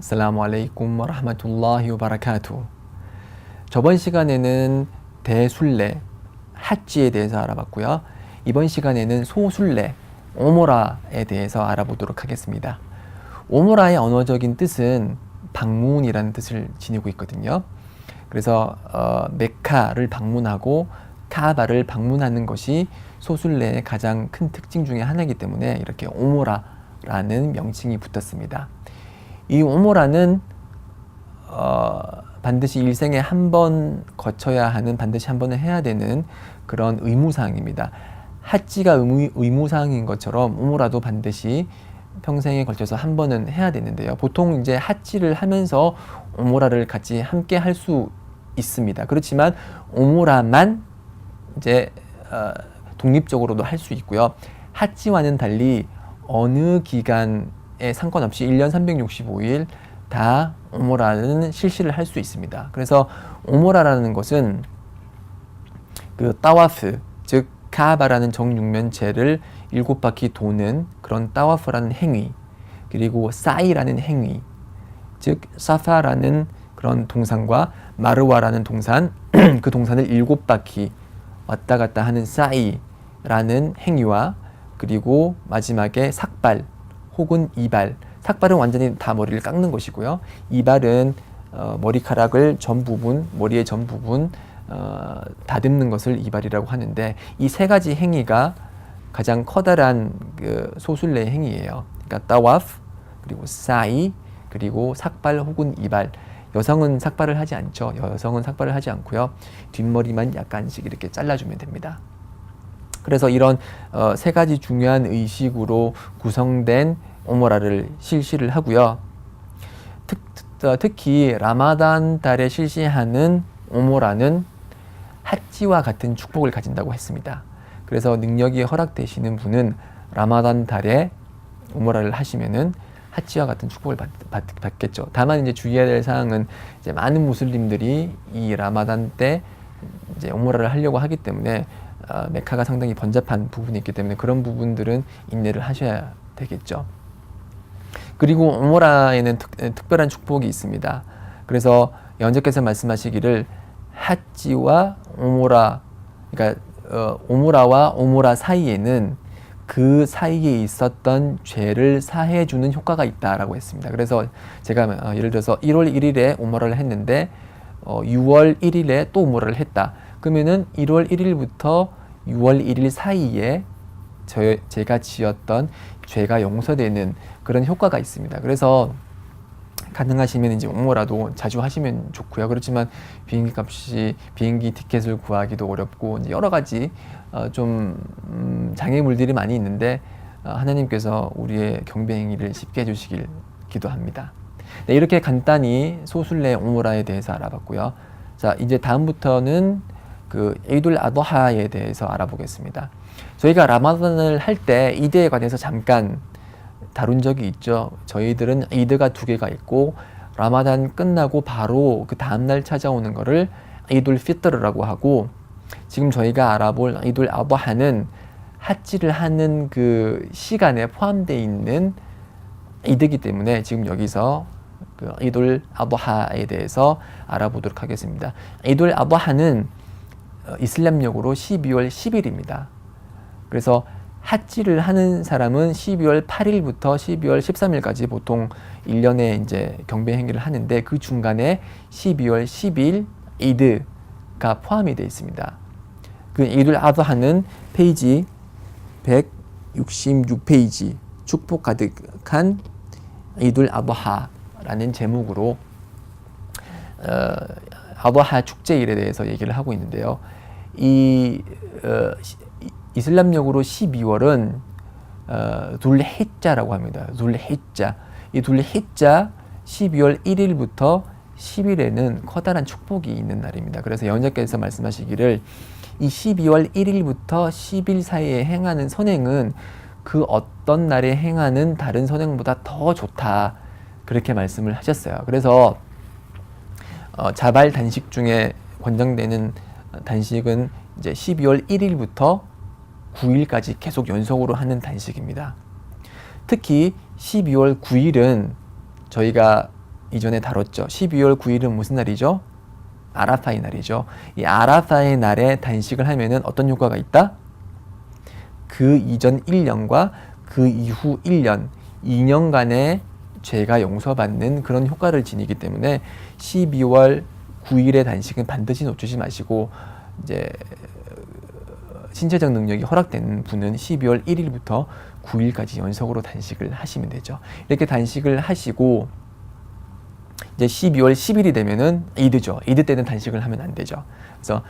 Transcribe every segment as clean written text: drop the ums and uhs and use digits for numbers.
아슬라무 알레이쿰 와라흐마툴라히 와바라카투. 저번 시간에는 대순례, 핫지에 대해서 알아봤고요. 이번 시간에는 소순례, 오모라에 대해서 알아보도록 하겠습니다. 오모라의 언어적인 뜻은 방문이라는 뜻을 지니고 있거든요. 그래서 메카를 방문하고 카아바를 방문하는 것이 소순례의 가장 큰 특징 중에 하나이기 때문에 이렇게 오모라라는 명칭이 붙었습니다. 이 오모라는 반드시 일생에 한 번 거쳐야 하는, 반드시 한 번은 해야 되는 그런 의무사항입니다. 핫지가 의무사항인 것처럼 오모라도 반드시 평생에 걸쳐서 한 번은 해야 되는데요. 보통 이제 핫지를 하면서 오모라를 같이 함께 할 수 있습니다. 그렇지만 오모라만 이제 독립적으로도 할 수 있고요. 핫지와는 달리 어느 기간에 상관없이 1년 365일 다 오모라는 실시를 할 수 있습니다. 그래서 오모라라는 것은 그 따와프, 즉 카아바라는 정육면체를 7바퀴 도는 그런 따와프라는 행위, 그리고 사이라는 행위, 즉 사파라는 그런 동산과 마르와라는 동산, 그 동산을 7바퀴 왔다 갔다 하는 사이라는 행위와, 그리고 마지막에 삭발 혹은 이발, 삭발은 완전히 다 머리를 깎는 것이고요. 이발은 머리카락을 전 부분, 머리의 전 부분 다듬는 것을 이발이라고 하는데, 이 세 가지 행위가 가장 커다란 그 소순례 행위예요. 그러니까 따와프, 그리고 사이, 그리고 삭발 혹은 이발. 여성은 삭발을 하지 않죠. 여성은 삭발을 하지 않고요. 뒷머리만 약간씩 이렇게 잘라주면 됩니다. 그래서 이런 세 가지 중요한 의식으로 구성된 오모라를 실시를 하고요. 특히 라마단 달에 실시하는 오모라는 핫지와 같은 축복을 가진다고 했습니다. 그래서 능력이 허락되시는 분은 라마단 달에 오모라를 하시면은 핫지와 같은 축복을 받겠죠. 다만 이제 주의해야 될 사항은, 이제 많은 무슬림들이 이 라마단 때 이제 오모라를 하려고 하기 때문에 메카가 상당히 번잡한 부분이 있기 때문에 그런 부분들은 인내를 하셔야 되겠죠. 그리고 오모라에는 특별한 축복이 있습니다. 그래서 연재께서 말씀하시기를 핫지와 오모라, 그러니까 오모라와 오모라 사이에는 그 사이에 있었던 죄를 사해주는 효과가 있다라고 했습니다. 그래서 제가 예를 들어서 1월 1일에 오모라를 했는데 6월 1일에 또 오모라를 했다. 그러면은 1월 1일부터 6월 1일 사이에 제가 지었던 죄가 용서되는 그런 효과가 있습니다. 그래서 가능하시면 이제 오모라도 자주 하시면 좋고요. 그렇지만 비행기 값이, 비행기 티켓을 구하기도 어렵고 이제 여러 가지 좀 장애물들이 많이 있는데 하나님께서 우리의 경배 행위를 쉽게 해주시길 기도합니다. 네, 이렇게 간단히 소순례 오모라에 대해서 알아봤고요. 자, 이제 다음부터는 그 에이둘 아도하에 대해서 알아보겠습니다. 저희가 라마단을 할 때 이드에 관해서 잠깐 다룬 적이 있죠. 저희들은 이드가 2개가 있고, 라마단 끝나고 바로 그 다음날 찾아오는 거를 이둘 피트르라고 하고, 지금 저희가 알아볼 이둘 아도하는 핫지를 하는 그 시간에 포함되어 있는 이드이기 때문에 지금 여기서 그 이둘 아도하에 대해서 알아보도록 하겠습니다. 이둘 아도하는 이슬람력으로 12월 10일입니다. 그래서 핫지를 하는 사람은 12월 8일부터 12월 13일까지 보통 1년에 이제 경배 행위를 하는데, 그 중간에 12월 10일 이드가 포함이 되어 있습니다. 그 이둘 아도하는 페이지 166페이지 축복 가득한 이둘 아도하라는 제목으로 아도하 축제일에 대해서 얘기를 하고 있는데요. 이 이슬람력으로 12월은 둘히자라고 합니다. 둘히자. 이 둘히자 12월 1일부터 10일에는 커다란 축복이 있는 날입니다. 그래서 연자께서 말씀하시기를 이 12월 1일부터 10일 사이에 행하는 선행은 그 어떤 날에 행하는 다른 선행보다 더 좋다, 그렇게 말씀을 하셨어요. 그래서 자발 단식 중에 권장되는 단식은 이제 12월 1일부터 9일까지 계속 연속으로 하는 단식입니다. 특히 12월 9일은 저희가 이전에 다뤘죠. 12월 9일은 무슨 날이죠? 아라파의 날이죠. 이 아라파의 날에 단식을 하면은 어떤 효과가 있다? 그 이전 1년과 그 이후 1년, 2년간의 죄가 용서받는 그런 효과를 지니기 때문에 12월 9일의 단식은 반드시 놓치지 마시고, 이제 신체적 능력이 허락되는 분은 12월 1일부터 9일까지 연속으로 단식을 하시면 되죠. 이렇게 단식을 하시고 이제 12월 10일이 되면은 이드죠. 이드 때는 단식을 하면 안 되죠. 그래서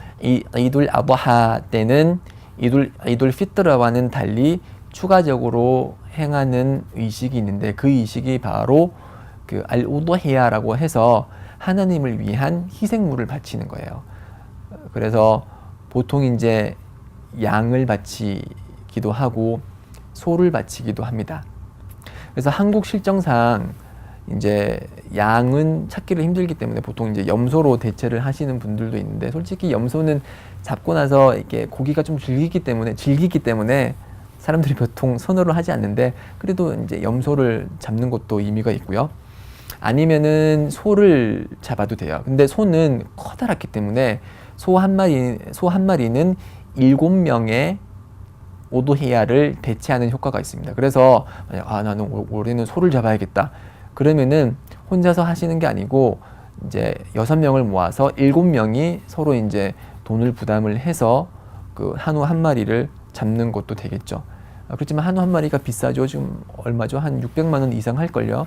이둘 아부하 때는 이둘 피트라와는 달리 추가적으로 행하는 의식이 있는데, 그 의식이 바로 그 알우도헤야라고 해서 하나님을 위한 희생물을 바치는 거예요. 그래서 보통 이제 양을 바치기도 하고 소를 바치기도 합니다. 그래서 한국 실정상 이제 양은 찾기를 힘들기 때문에 보통 이제 염소로 대체를 하시는 분들도 있는데, 솔직히 염소는 잡고 나서 이렇게 고기가 좀 질기기 때문에 사람들이 보통 선호를 하지 않는데, 그래도 이제 염소를 잡는 것도 의미가 있고요. 아니면은 소를 잡아도 돼요. 근데 소는 커다랗기 때문에 소 한 마리는 7명의 오도헤야를 대체하는 효과가 있습니다. 그래서 만약 나는 올해는 소를 잡아야겠다, 그러면은 혼자서 하시는 게 아니고 이제 6명을 모아서 7명이 서로 이제 돈을 부담을 해서 그 한우 한 마리를 잡는 것도 되겠죠. 그렇지만 한우 한 마리가 비싸죠. 지금 얼마죠? 한 600만 원 이상 할걸요.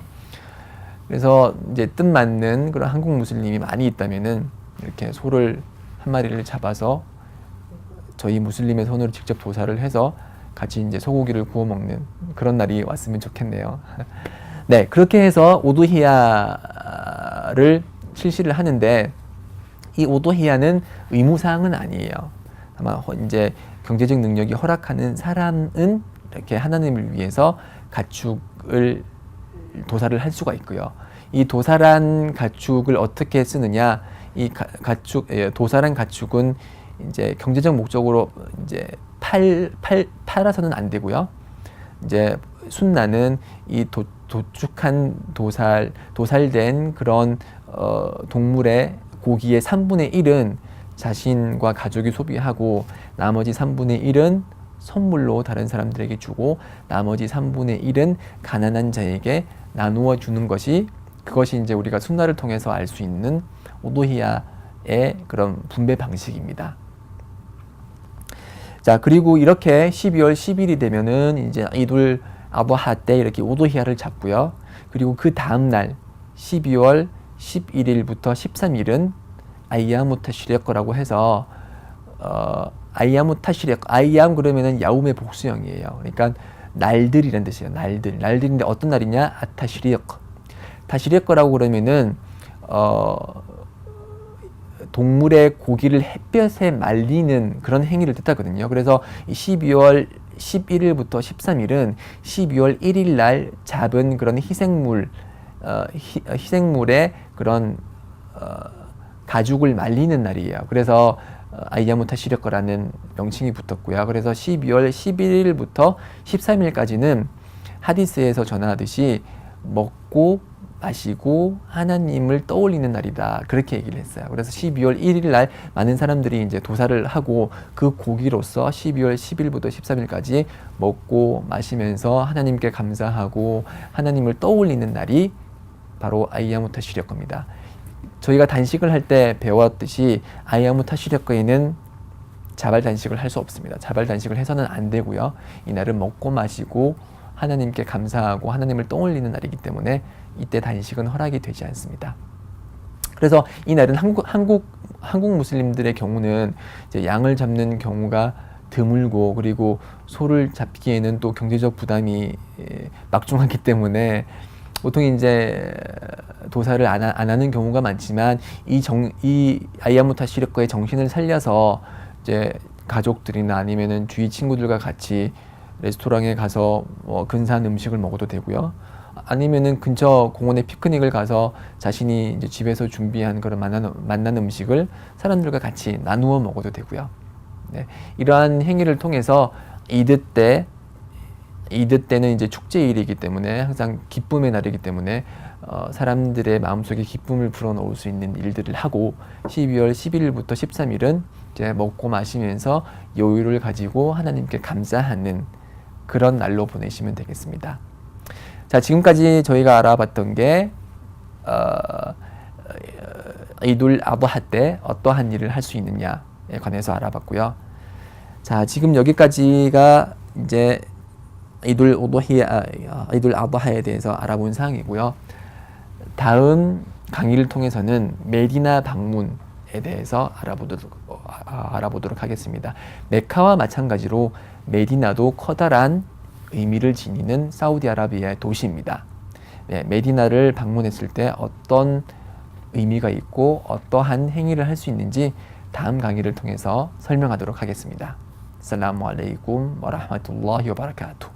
그래서 이제 뜻맞는 그런 한국 무슬림이 많이 있다면은 이렇게 소를 한 마리를 잡아서 저희 무슬림의 손으로 직접 도살을 해서 같이 이제 소고기를 구워 먹는 그런 날이 왔으면 좋겠네요. 네, 그렇게 해서 오도히야를 실시를 하는데, 이 오도히야는 의무사항은 아니에요. 아마 이제 경제적 능력이 허락하는 사람은 이렇게 하나님을 위해서 가축을 도살을 할 수가 있고요. 이 도살한 가축을 어떻게 쓰느냐? 이 도살한 가축은 이제 경제적 목적으로 이제 팔아서는 안 되고요. 이제 순나는 이 도축한 도살된 그런 동물의 고기의 3분의 1은 자신과 가족이 소비하고, 나머지 3분의 1은 선물로 다른 사람들에게 주고, 나머지 3분의 1은 가난한 자에게 나누어 주는 것이, 그것이 이제 우리가 순나를 통해서 알 수 있는 오도히야의 그런 분배 방식입니다. 자, 그리고 이렇게 12월 10일이 되면은 이제 이둘 아부하 때 이렇게 오도히야를 잡고요. 그리고 그 다음 날 12월 11일부터 13일은 아이야무 타시리크라고 해서 아이야무 타시리크, 아이얌 그러면은 야움의 복수형이에요. 그러니까 날들이란 뜻이에요. 날들인데 어떤 날이냐? 아타시리크. 타시리크라고 그러면은 동물의 고기를 햇볕에 말리는 그런 행위를 뜻하거든요. 그래서 12월 11일부터 13일은 12월 1일 날 잡은 그런 희생물의 그런 가죽을 말리는 날이에요. 그래서 아이야무 타시리크라는 명칭이 붙었고요. 그래서 12월 11일부터 13일까지는 하디스에서 전하듯이 먹고 마시고 하나님을 떠올리는 날이다, 그렇게 얘기를 했어요. 그래서 12월 1일 날 많은 사람들이 이제 도살을 하고, 그 고기로서 12월 10일부터 13일까지 먹고 마시면서 하나님께 감사하고 하나님을 떠올리는 날이 바로 아이야무 타시리크입니다. 저희가 단식을 할 때 배웠듯이 아이야무 타시리크에는 자발 단식을 할 수 없습니다. 자발 단식을 해서는 안 되고요. 이날은 먹고 마시고 하나님께 감사하고 하나님을 떠올리는 날이기 때문에 이때 단식은 허락이 되지 않습니다. 그래서 이 날은 한국 무슬림들의 경우는 이제 양을 잡는 경우가 드물고, 그리고 소를 잡기에는 또 경제적 부담이 막중하기 때문에 보통 이제 도살을 안 하는 경우가 많지만, 이 아이야무 타시리크의 정신을 살려서 이제 가족들이나 아니면은 주위 친구들과 같이 레스토랑에 가서 근사한 음식을 먹어도 되고요. 아니면은 근처 공원에 피크닉을 가서 자신이 이제 집에서 준비한 그런 만난 음식을 사람들과 같이 나누어 먹어도 되고요. 네, 이러한 행위를 통해서 이드 때 이드 때는 이제 축제일이기 때문에 항상 기쁨의 날이기 때문에 사람들의 마음속에 기쁨을 불어넣을 수 있는 일들을 하고 12월 11일부터 13일은 이제 먹고 마시면서 여유를 가지고 하나님께 감사하는 그런 날로 보내시면 되겠습니다. 자, 지금까지 저희가 알아봤던 게 이둘 아드하 때 어떠한 일을 할 수 있느냐에 관해서 알아봤고요. 자, 지금 여기까지가 이제 이둘 아드하에 대해서 알아본 사항이고요. 다음 강의를 통해서는 메디나 방문에 대해서 알아보도록 하겠습니다. 메카와 마찬가지로 메디나도 커다란 의미를 지니는 사우디아라비아의 도시입니다. 네, 메디나를 방문했을 때 어떤 의미가 있고 어떠한 행위를 할 수 있는지 다음 강의를 통해서 설명하도록 하겠습니다. 살라무 알레이쿰 와 라흐마툴라히 와 바라카투.